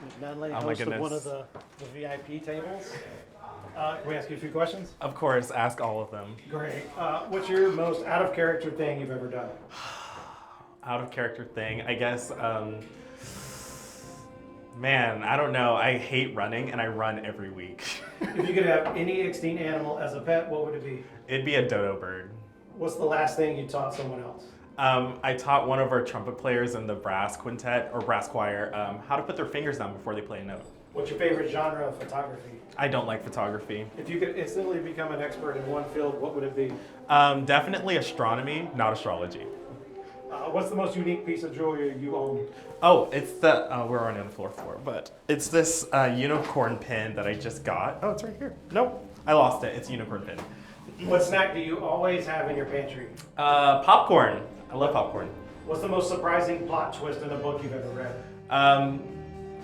Nick Nunley, Oh my host of one goodness. of the VIP tables. Can we ask you a few questions? Of course, ask all of them. Great. What's your most out of character thing you've ever done? Out of character thing, I guess. Man, I don't know. I hate running, and I run every week. If you could have any extinct animal as a pet, what would it be? It'd be a dodo bird. What's the last thing you taught someone else? I taught one of our trumpet players in the brass quintet or brass choir how to put their fingers down before they play a note. What's your favorite genre of photography? I don't like photography. If you could instantly become an expert in one field, what would it be? Definitely astronomy, not astrology. What's the most unique piece of jewelry you own? Oh, it's the, we're already on the floor, but it's this unicorn pin that I just got. Oh, it's right here. Nope, I lost it. It's a unicorn pin. What snack do you always have in your pantry? Popcorn. I love popcorn. What's the most surprising plot twist in a book you've ever read?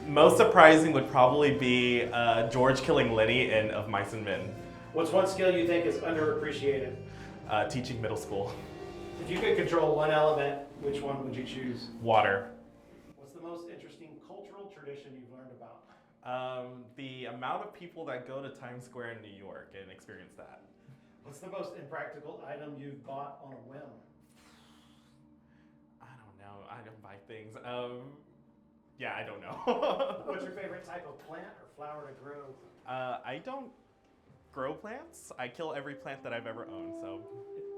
Most surprising would probably be George killing Lenny in Of Mice and Men. What's one skill you think is underappreciated? Teaching middle school. If you could control one element, which one would you choose? Water. What's the most interesting cultural tradition you've learned about? The amount of people that go to Times Square in New York and experience that. What's the most impractical item you've bought on a whim? I don't know. I don't buy things. Yeah, I don't know. What's your favorite type of plant or flower to grow? I don't grow plants. I kill every plant that I've ever owned, so.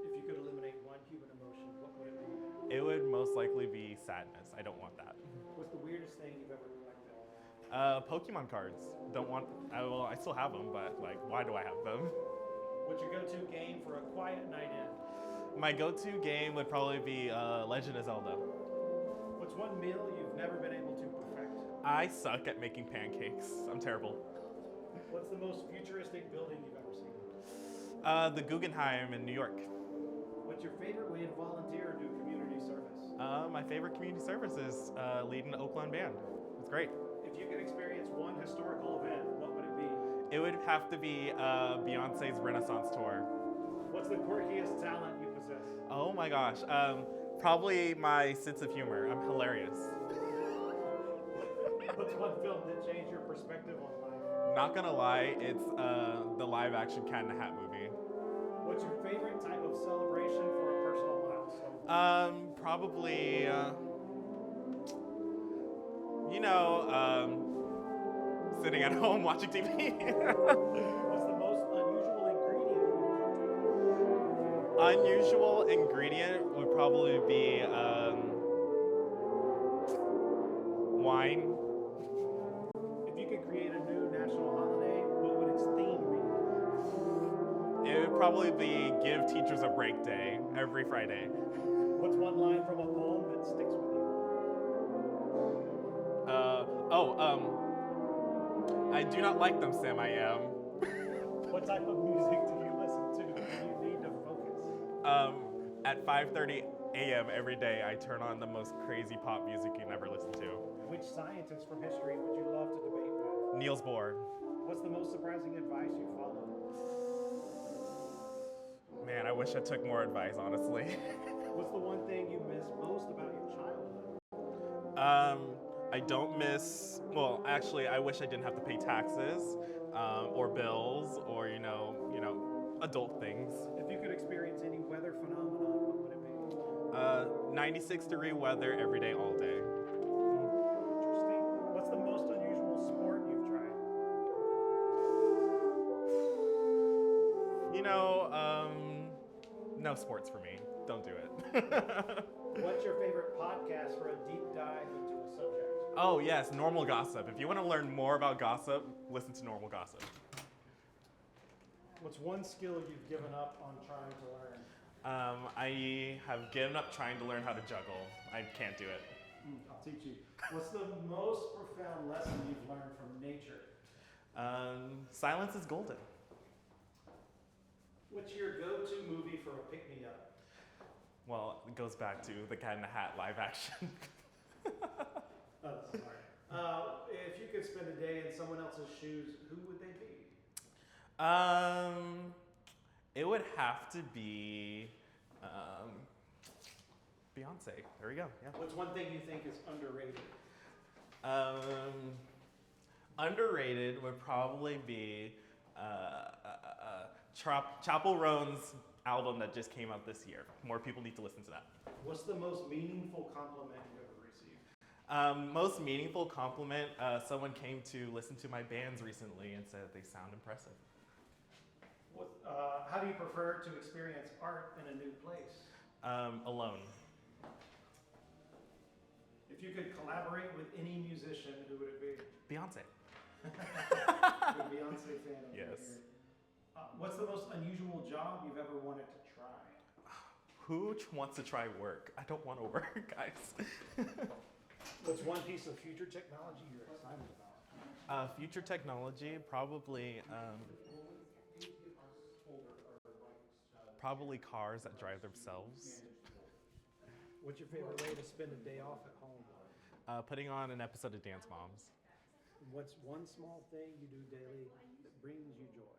If you could eliminate one human emotion, what would it be? It would most likely be sadness. I don't want that. What's the weirdest thing you've ever collected? Pokemon cards. Don't want, well, I still have them, but like, why do I have them? What's your go-to game for a quiet night in? My go-to game would probably be Legend of Zelda. What's one meal you've never been able to perfect? I suck at making pancakes. I'm terrible. What's the most futuristic building you've ever seen? The Guggenheim in New York. What's your favorite way to volunteer or do community service? My favorite community service is leading the Oakland band. It's great. If you could experience one historical event, what would it be? It would have to be Beyonce's Renaissance tour. What's the quirkiest talent you possess? Oh my gosh. Probably my sense of humor. I'm hilarious. What's one film that changed your perspective on life? Not gonna lie, it's the live action Cat in the Hat movie. What's your favorite type of celebration for a personal milestone? Probably, sitting at home watching TV. What's the most unusual ingredient you've cooked? Unusual ingredient would probably be wine. If you could create a new national holiday, what would its theme be? It would probably be Give Teachers a Break Day every Friday. What's one line from a poem that sticks with you? I do not like them, Sam, I am. What type of music do you listen to when you need to focus? At 5:30 a.m. every day, I turn on the most crazy pop music you never listen to. Which scientist from history would you love to debate with? Niels Bohr. What's the most surprising advice you followed? Man, I wish I took more advice, honestly. What's the one thing you miss most about your childhood? I don't miss, well, actually, I wish I didn't have to pay taxes, or bills, or, adult things. If you could experience any weather phenomenon, what would it be? 96-degree weather every day, all day. Interesting. What's the most unusual sport you've tried? No sports for me. Don't do it. What's your favorite podcast for a deep dive into a subject? Oh, yes, Normal Gossip. If you want to learn more about gossip, listen to Normal Gossip. What's one skill you've given up on trying to learn? I have given up trying to learn how to juggle. I can't do it. I'll teach you. What's the most profound lesson you've learned from nature? Silence is golden. What's your go-to movie for a pick-me-up? Well, it goes back to the Cat in the Hat live action. That's smart. If you could spend a day in someone else's shoes, who would they be? It would have to be Beyonce. There we go. Yeah. What's one thing you think is underrated? Underrated would probably be Chapel Roan's album that just came out this year. More people need to listen to that. What's the most meaningful compliment you've ever received? Most meaningful compliment, someone came to listen to my bands recently and said they sound impressive. How do you prefer to experience art in a new place? Alone. If you could collaborate with any musician, who would it be? Beyonce. You're a Beyonce fan over Yes. here. What's the most unusual job you've ever wanted to try? Who wants to try work? I don't want to work, guys. What's one piece of future technology you're excited about? Future technology, probably cars that drive themselves. What's your favorite way to spend a day off at home? Putting on an episode of Dance Moms. What's one small thing you do daily that brings you joy?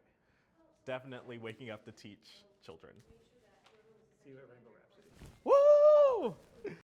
Definitely waking up to teach children. See you at